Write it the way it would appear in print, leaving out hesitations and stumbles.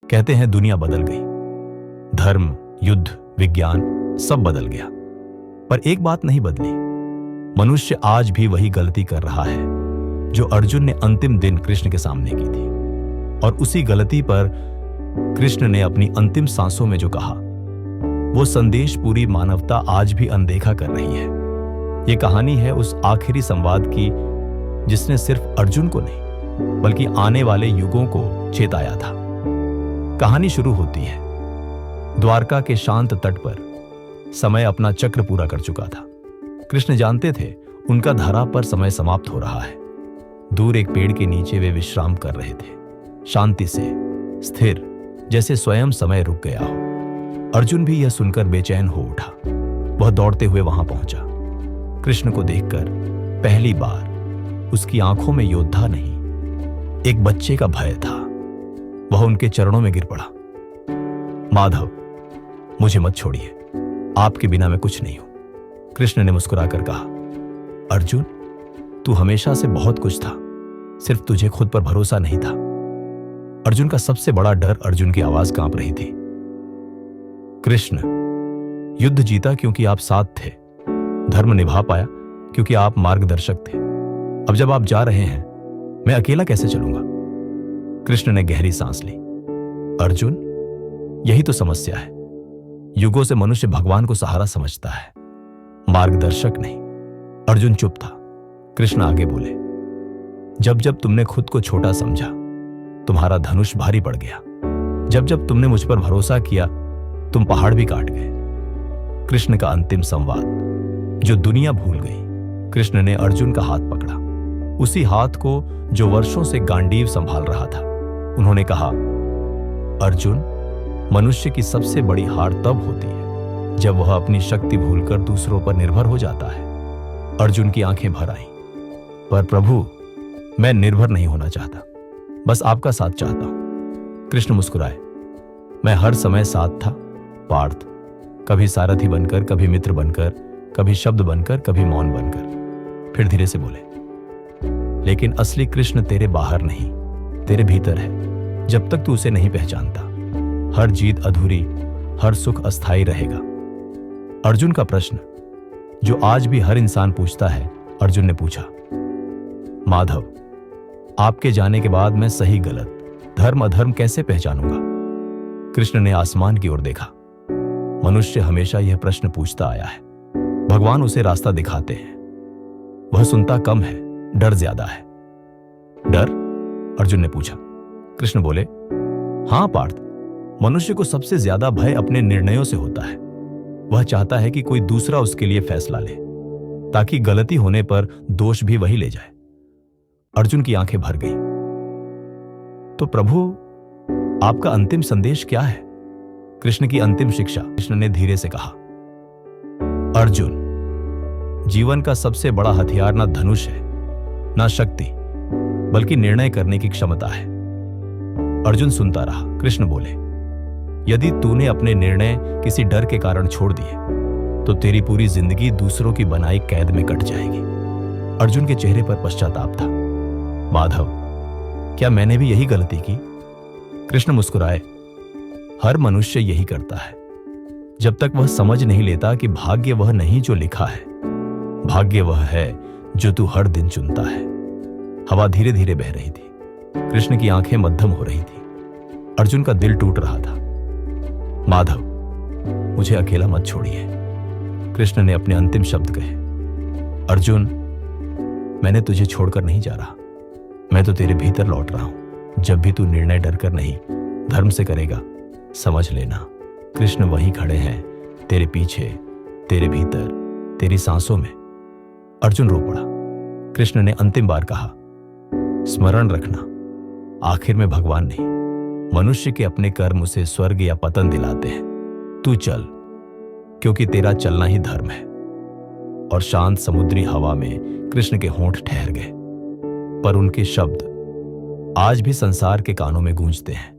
कहते हैं दुनिया बदल गई, धर्म, युद्ध, विज्ञान सब बदल गया, पर एक बात नहीं बदली। मनुष्य आज भी वही गलती कर रहा है जो अर्जुन ने अंतिम दिन कृष्ण के सामने की थी, और उसी गलती पर कृष्ण ने अपनी अंतिम सांसों में जो कहा, वो संदेश पूरी मानवता आज भी अनदेखा कर रही है। ये कहानी है उस आखिरी संवाद की जिसने सिर्फ अर्जुन को नहीं बल्कि आने वाले युगों को चेताया था। कहानी शुरू होती है द्वारका के शांत तट पर। समय अपना चक्र पूरा कर चुका था। कृष्ण जानते थे उनका धरा पर समय समाप्त हो रहा है। दूर एक पेड़ के नीचे वे विश्राम कर रहे थे, शांति से, स्थिर, जैसे स्वयं समय रुक गया हो। अर्जुन भी यह सुनकर बेचैन हो उठा। वह दौड़ते हुए वहां पहुंचा। कृष्ण को देखकर पहली बार उसकी आंखों में योद्धा नहीं, एक बच्चे का भय था। वह उनके चरणों में गिर पड़ा। माधव, मुझे मत छोड़िए, आपके बिना मैं कुछ नहीं हूं। कृष्ण ने मुस्कुराकर कहा, अर्जुन, तू हमेशा से बहुत कुछ था, सिर्फ तुझे खुद पर भरोसा नहीं था। अर्जुन का सबसे बड़ा डर, अर्जुन की आवाज कांप रही थी। कृष्ण, युद्ध जीता क्योंकि आप साथ थे, धर्म निभा पाया क्योंकि आप मार्गदर्शक थे। अब जब आप जा रहे हैं, मैं अकेला कैसे चलूंगा? कृष्ण ने गहरी सांस ली। अर्जुन, यही तो समस्या है। युगों से मनुष्य भगवान को सहारा समझता है, मार्गदर्शक नहीं। अर्जुन चुप था। कृष्ण आगे बोले, जब जब तुमने खुद को छोटा समझा, तुम्हारा धनुष भारी पड़ गया। जब जब तुमने मुझ पर भरोसा किया, तुम पहाड़ भी काट गए। कृष्ण का अंतिम संवाद जो दुनिया भूल गई। कृष्ण ने अर्जुन का हाथ पकड़ा, उसी हाथ को जो वर्षों से गांडीव संभाल रहा था। उन्होंने कहा, अर्जुन, मनुष्य की सबसे बड़ी हार तब होती है जब वह अपनी शक्ति भूलकर दूसरों पर निर्भर हो जाता है। अर्जुन की आंखें भर आईं। पर प्रभु, मैं निर्भर नहीं होना चाहता, बस आपका साथ चाहता हूं। कृष्ण मुस्कुराए। मैं हर समय साथ था पार्थ, कभी सारथी बनकर, कभी मित्र बनकर, कभी शब्द बनकर, कभी मौन बनकर। फिर धीरे से बोले, लेकिन असली कृष्ण तेरे बाहर नहीं, तेरे भीतर है। जब तक तू उसे नहीं पहचानता, हर जीत अधूरी, हर सुख अस्थायी रहेगा। अर्जुन का प्रश्न जो आज भी हर इंसान पूछता है, अर्जुन ने पूछा, माधव, आपके जाने के बाद मैं सही गलत, धर्म अधर्म कैसे पहचानूंगा? कृष्ण ने आसमान की ओर देखा। मनुष्य हमेशा यह प्रश्न पूछता आया है, भगवान उसे रास्ता दिखाते हैं। वह सुनता कम है, डर ज्यादा है। डर? अर्जुन ने पूछा। कृष्ण बोले, हां पार्थ, मनुष्य को सबसे ज्यादा भय अपने निर्णयों से होता है। वह चाहता है कि कोई दूसरा उसके लिए फैसला ले, ताकि गलती होने पर दोष भी वही ले जाए। अर्जुन की आंखें भर गईं। तो प्रभु, आपका अंतिम संदेश क्या है? कृष्ण की अंतिम शिक्षा। कृष्ण ने धीरे से कहा, अर्जुन, जीवन का सबसे बड़ा हथियार ना धनुष है, ना शक्ति, बल्कि निर्णय करने की क्षमता है। अर्जुन सुनता रहा। कृष्ण बोले, यदि तूने अपने निर्णय किसी डर के कारण छोड़ दिए, तो तेरी पूरी जिंदगी दूसरों की बनाई कैद में कट जाएगी। अर्जुन के चेहरे पर पश्चाताप था। माधव, क्या मैंने भी यही गलती की? कृष्ण मुस्कुराए। हर मनुष्य यही करता है, जब तक वह समझ नहीं लेता कि भाग्य वह नहीं जो लिखा है, भाग्य वह है जो तू हर दिन चुनता है। हवा धीरे धीरे बह रही थी। कृष्ण की आंखें मध्यम हो रही थी। अर्जुन का दिल टूट रहा था। माधव, मुझे अकेला मत छोड़िए। कृष्ण ने अपने अंतिम शब्द कहे। अर्जुन, मैंने तुझे छोड़कर नहीं जा रहा, मैं तो तेरे भीतर लौट रहा हूं। जब भी तू निर्णय डरकर नहीं, धर्म से करेगा, समझ लेना, कृष्ण वहीं खड़े हैं, तेरे पीछे, तेरे भीतर, तेरी सांसों में। अर्जुन रो पड़ा। कृष्ण ने अंतिम बार कहा, स्मरण रखना, आखिर में भगवान नहीं, मनुष्य के अपने कर्म उसे स्वर्ग या पतन दिलाते हैं। तू चल, क्योंकि तेरा चलना ही धर्म है। और शांत समुद्री हवा में कृष्ण के होंठ ठहर गए, पर उनके शब्द आज भी संसार के कानों में गूंजते हैं।